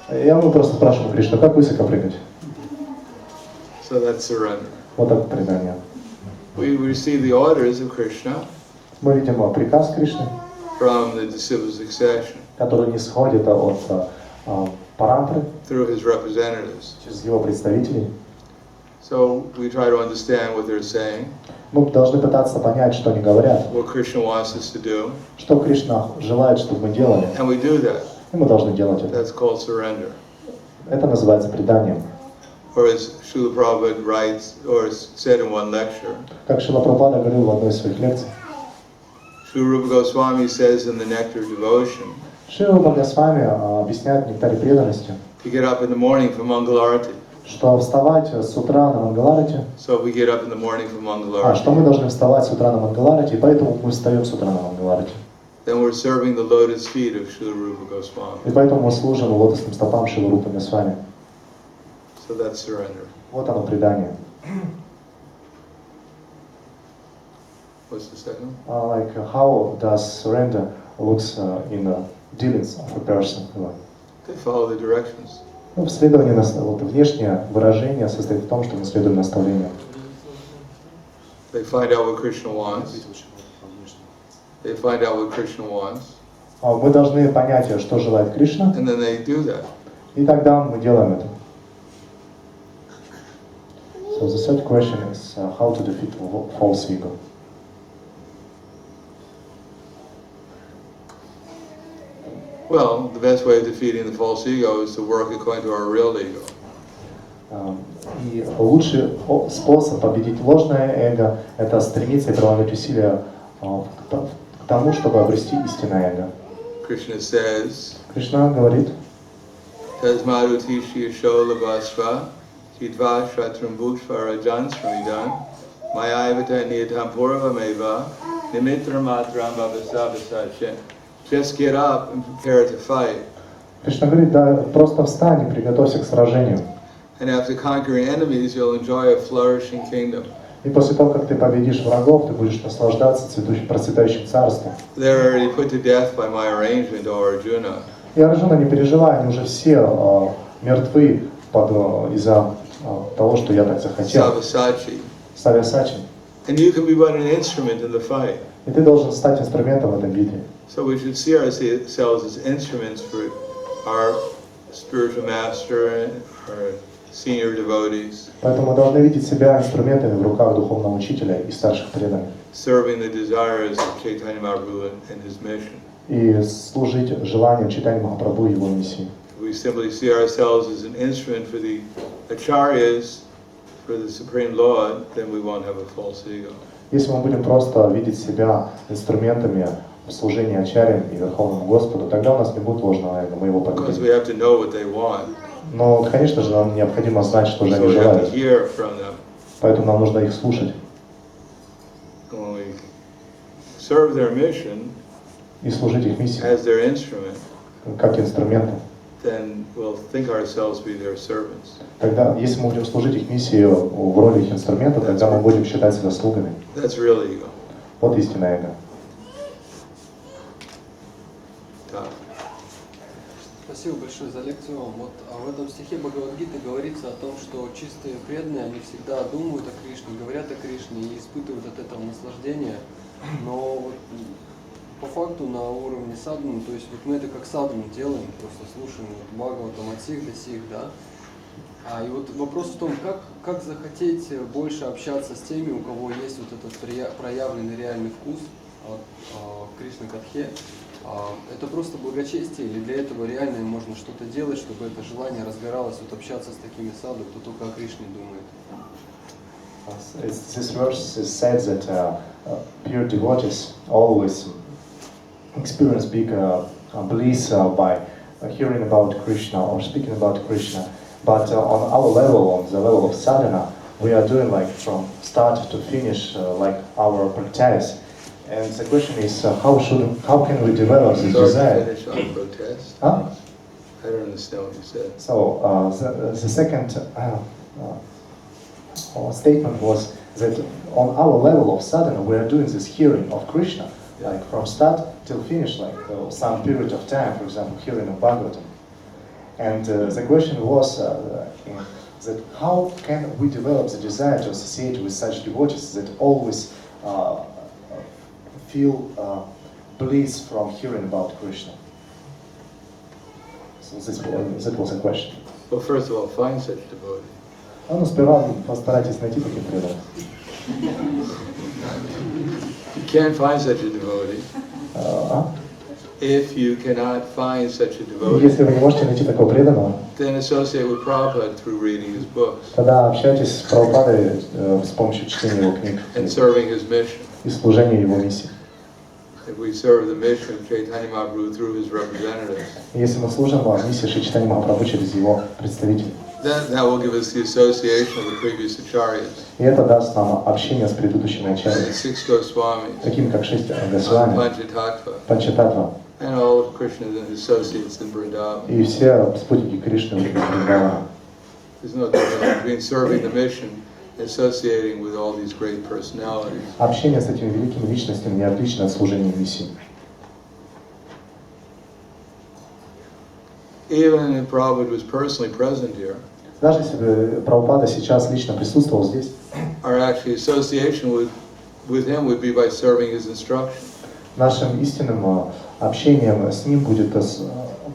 Мы просто спрашиваем Кришну, как высоко прыгать? So that's surrender. Вот это предание. We receive the orders of Krishna Мы видим приказ Кришны, from the disciple succession который не сходит от парампры, through his representatives. через его представителей. So we try to understand what they're saying, Мы должны пытаться понять, что они говорят, what Krishna wants us to do, что Кришна желает, чтобы мы делали, and we do that. и мы должны делать это. That's called surrender. Это называется преданием. Or as Srila Prabhupada writes, or said in one lecture, Как Шрила Прабхупада говорил в одной из своих лекций, Srila Rupa Goswami says in the Nectar of Devotion, Шрила Госвами объясняет в нектаре преданности, to get up in the morning for Mangalarati. что вставать с утра на Мангаларате, So we get up in the morning for Mangalarati. что мы должны вставать с утра на Мангаларате, и поэтому мы встаем с утра на Мангаларате. Then we're serving the lotus feet of Srila Rupa Goswami. И поэтому мы служим лотосным стопам Шрилы Рупы Госвами. So that's surrender. Вот оно предание. What's the second? Like how does surrender looks in the dealings of a person? They follow the directions. Следование, вот, внешнее выражение состоит в том, что мы следуем наставлениям. They find out what Krishna wants. They find out what Krishna wants. Мы должны понять, что желает Кришна, And then they do that. и тогда мы делаем это. So the third question is how to defeat false ego. Well, the best way of defeating the false ego is to work according to our real ego. И лучший способ победить ложное эго – это стремиться и прилагать усилия к тому, чтобы обрести истинное эго. Krishna says, Кришна говорит, Tasmadutishya sholabhasva Jidva Shatram Bhukshvara Jansramidan, Mayavata Niyatam Purvameva, Nimitra Matram Bhavasavasachin. Just get up and prepare to fight. Кришна говорит, да, просто встань и приготовься к сражению. And after conquering enemies, you'll enjoy a flourishing kingdom. И после того, как ты победишь врагов, ты будешь наслаждаться процветающим царством. They're already put to death by my arrangement, O Arjuna. И Арджуна, не переживай, они уже все мертвы из-за того, что я так захотел. Savasachi. Савьясачи. And you can be but an instrument in the fight. И ты должен стать инструментом в этой битве. So we should see ourselves as instruments for our spiritual master, our senior devotees. Поэтому мы должны видеть себя инструментами в руках духовного учителя и старших преданных. Serving the desires of Chaitanya Mahaprabhu and his mission. И служить желанию Чайтаньи Махапрабху и его миссии. If we simply see ourselves as an instrument for the acharyas, for the Supreme Lord, then we won't have a false ego. Если мы будем просто видеть себя инструментами в служении Ачарьям и Верховному Господу, тогда у нас не будет ложного эго, мы его Because we победим. have to know what they want. Но, конечно же, нам необходимо знать, что же So они we have to желают. hear from them. Поэтому нам нужно их слушать. When we serve their mission И служить их миссии, as their instrument, как инструменты. then we'll think ourselves be their servants. Тогда, если мы будем служить их миссии в роли их инструмента, тогда мы будем считать себя слугами. That's real ego. Вот истинное эго. Tough. Спасибо большое за лекцию. Вот в этом стихе Бхагавад-гиты говорится о том, что чистые преданные, они всегда думают о Кришне, говорят о Кришне и испытывают от этого наслаждение. Но вот, по факту на уровне садханы, то есть вот мы это как садхану делаем, просто слушаем вот Бхагаватам от сих до сих, да. И вот вопрос в том, как захотеть больше общаться с теми, у кого есть вот этот проявленный реальный вкус от Кришны Катхе. Это просто благочестие, или для этого реально можно что-то делать, чтобы это желание разгоралось, вот общаться с такими саду, кто только о Кришне думает? This verse is said that pure devotees always experience big bliss by hearing about Krishna or speaking about Krishna. But on our level, on the level of sadhana, we are doing like from start to finish, like our practice. And the question is, how can we develop this desire? Finish on protest. Huh? I don't understand what you said. So the second statement was that on our level of sadhana, we are doing this hearing of Krishna, like from start till finish, like some period of time, for example, hearing of Bhagavatam. And the question was that how can we develop the desire to associate with such devotees that always feel bliss from hearing about Krishna? So that was a question. Well, first of all, find such devotee. Ну, сперва постарайтесь найти таких преданных. You can't find such a devotee. If you cannot find such a devotee, Если вы не можете найти такого преданного, then associate with Prabhupada through reading his books тогда общайтесь с Прабхупадой с помощью чтения его книг and serving his mission. и служения его миссии. If we serve the mission of Chaitanya Mahaprabhu through his representatives, Если мы служим миссии Шри Чайтаньи Махапрабху через его представителей, then that will give us the association of the previous acharyas, и это даст нам общение с предыдущими the ачарьями, 6 Goswamis, такими как 6 Госвами, Panchatattva, Панчататтва and all of Krishna's and his associates in Vrindavan. и все спутники Кришны в Вриндаване. There's no difference between serving the mission and associating with all these great personalities. Общение с этими великими личностями не отлично от служения миссии. Even if Prabhupada was personally present here, Даже если бы Прабхупада сейчас лично присутствовал здесь, our actually association with him would be by serving his instruction. нашим истинным общением с ним будет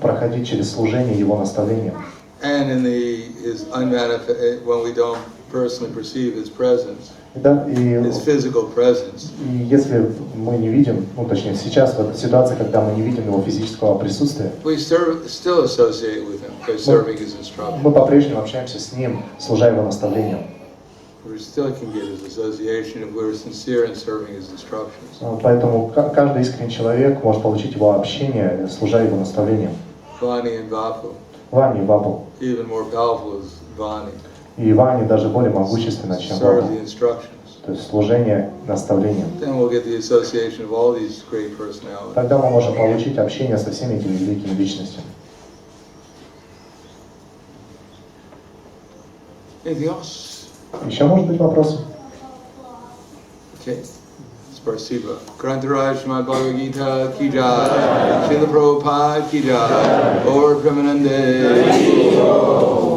проходить через служение его наставлениям. And in his unmanifest, when we don't personally perceive his presence, his physical presence, И если мы не видим, ну точнее сейчас в этой ситуации, когда мы не видим его физического присутствия, we still associate with him by serving his instruction. мы по-прежнему общаемся с ним, служа его наставлениям. We still can get his association if we're sincere in serving his instructions. Поэтому каждый искренний человек может получить его общение, служа его наставлениям. Vani and Bappu, Вани и Баффало. even more powerful is Vani. И Ивани даже более могущественна, чем serve Бога. the instructions. То есть служение наставлением. Then we'll get the association of all these great personalities. Тогда мы можем получить общение со всеми этими великими личностями. Anything else? Еще может быть вопросы? Okay. Спасибо. Грантарай Шримад Бхагавад Гита Ки Джай. Шрила Прабхупад Ки Джай. Гаур Преmanande.